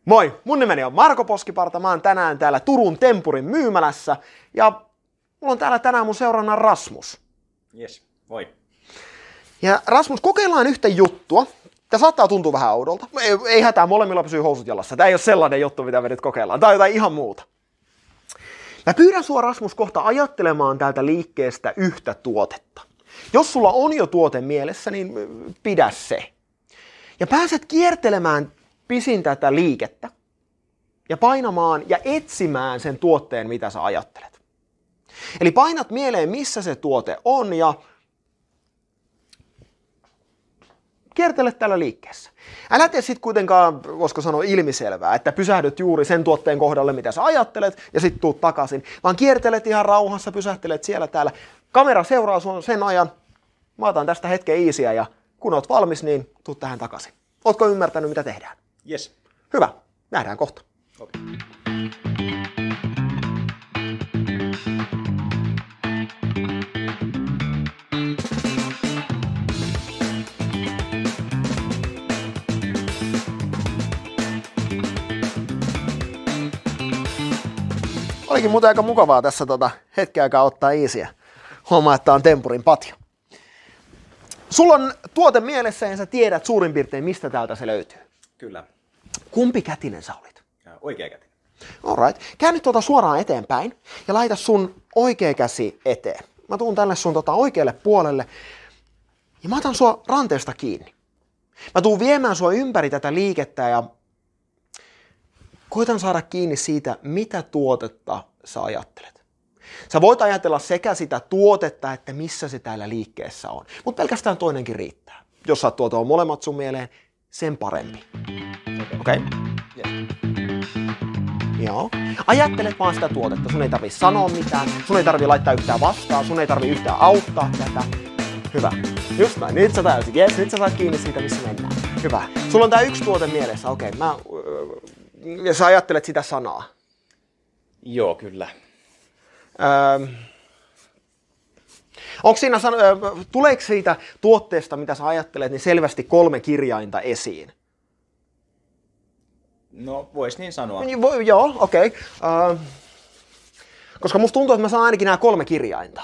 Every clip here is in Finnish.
Moi, mun nimeni on Marko Poskiparta, mä oon tänään täällä Turun Tempurin myymälässä ja mulla on täällä tänään mun seurana Rasmus. Jes, moi. Ja Rasmus, kokeillaan yhtä juttua. Tää saattaa tuntua vähän oudolta. Ei hätää, molemmilla pysyy housut jalassa. Tää ei ole sellainen juttu, mitä me nyt kokeillaan. Tää on jotain ihan muuta. Mä pyydän sua, Rasmus, kohta ajattelemaan täältä liikkeestä yhtä tuotetta. Jos sulla on jo tuote mielessä, niin pidä se. Ja pääset kiertelemään pisin tätä liikettä ja painamaan ja etsimään sen tuotteen, mitä sä ajattelet. Eli painat mieleen, missä se tuote on ja kiertelet tällä liikkeessä. Älä tee sit kuitenkaan, voisiko sanoa ilmiselvää, että pysähdyt juuri sen tuotteen kohdalle, mitä sä ajattelet, ja sit tuut takaisin, vaan kiertelet ihan rauhassa, pysähtelet siellä täällä. Kamera seuraa sua sen ajan. Mä otan tästä hetken easyä ja kun oot valmis, niin tuut tähän takaisin. Ootko ymmärtänyt, mitä tehdään? Jes. Hyvä. Nähdään kohta. Okay. Olikin muuten aika mukavaa tässä hetken aikaa ottaa easyä. Huomaa, että on Tempurin patio. Sulla on tuote mielessä ja sä tiedät suurin piirtein, mistä täältä se löytyy. Kyllä. Kumpi kätinen sä olit? Oikea käti. Alright. Käänny suoraan eteenpäin ja laita sun oikea käsi eteen. Mä tuun tänne sun oikealle puolelle ja mä otan sua ranteesta kiinni. Mä tuun viemään sua ympäri tätä liikettä ja koitan saada kiinni siitä, mitä tuotetta sä ajattelet. Sä voit ajatella sekä sitä tuotetta, että missä se täällä liikkeessä on. Mutta pelkästään toinenkin riittää. Jos saat tuote molemmat sun mieleen, sen parempi. Okei? Yes. Joo. Ajattelet vaan sitä tuotetta. Sun ei tarvii sanoa mitään. Sun ei tarvii laittaa yhtään vastaan. Sun ei tarvii yhtään auttaa tätä. Hyvä. Just näin. Nyt sä täysin. Jes, nyt sä saat kiinni siitä, missä mennään. Hyvä. Sulla on tää yksi tuote mielessä. Okei. Ja sä ajattelet sitä sanaa. Joo, kyllä. Onko siinä, tuleeko siitä tuotteesta, mitä sä ajattelet, niin selvästi 3 kirjainta esiin? No, vois niin sanoa. Joo, okei. Koska musta tuntuu, että mä saan ainakin nämä 3 kirjainta.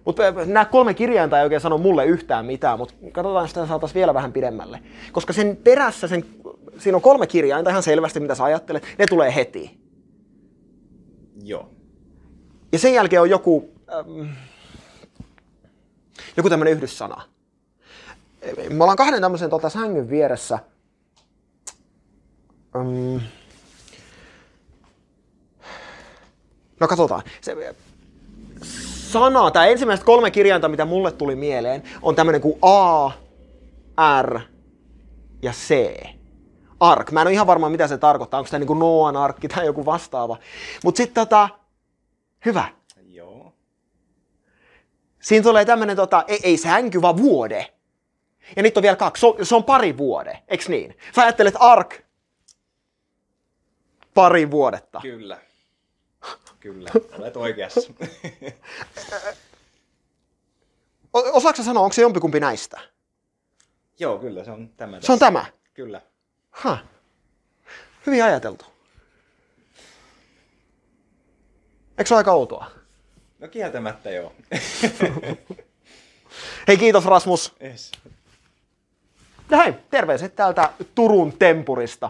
Mutta nämä 3 kirjainta ei oikein sano mulle yhtään mitään, mutta katsotaan, sitä saataisiin vielä vähän pidemmälle. Koska sen perässä, siinä on 3 kirjainta ihan selvästi, mitä sä ajattelet, ne tulee heti. Joo. Ja sen jälkeen on joku tämmöinen yhdyssana. Me ollaan 2 tämmöisen sängyn vieressä. No katsotaan. Se sana, tämä ensimmäiset 3 kirjainta, mitä mulle tuli mieleen, on tämmöinen kuin A, R ja C. Ark. Mä en ole ihan varma, mitä se tarkoittaa. Onko tämä niin kuin Noan arkki tai joku vastaava. Mutta sitten hyvä. Joo. Siinä tulee tämmönen ei sänky, vaan vuode. Ja niitä on vielä 2. Se on pari vuode, eiks niin? Sä ajattelet ark, pari vuodetta. Kyllä. Kyllä, olet oikeassa. Osaatko sä sanoa, onko se jompikumpi näistä? Joo, kyllä, se on tämä. Se on tämä? Kyllä. Hyvin ajateltu. Eikö se ole aika outoa? No kieltämättä joo. Hei, kiitos Rasmus. Yes. Ja hei, terveiset täältä Turun Tempurista.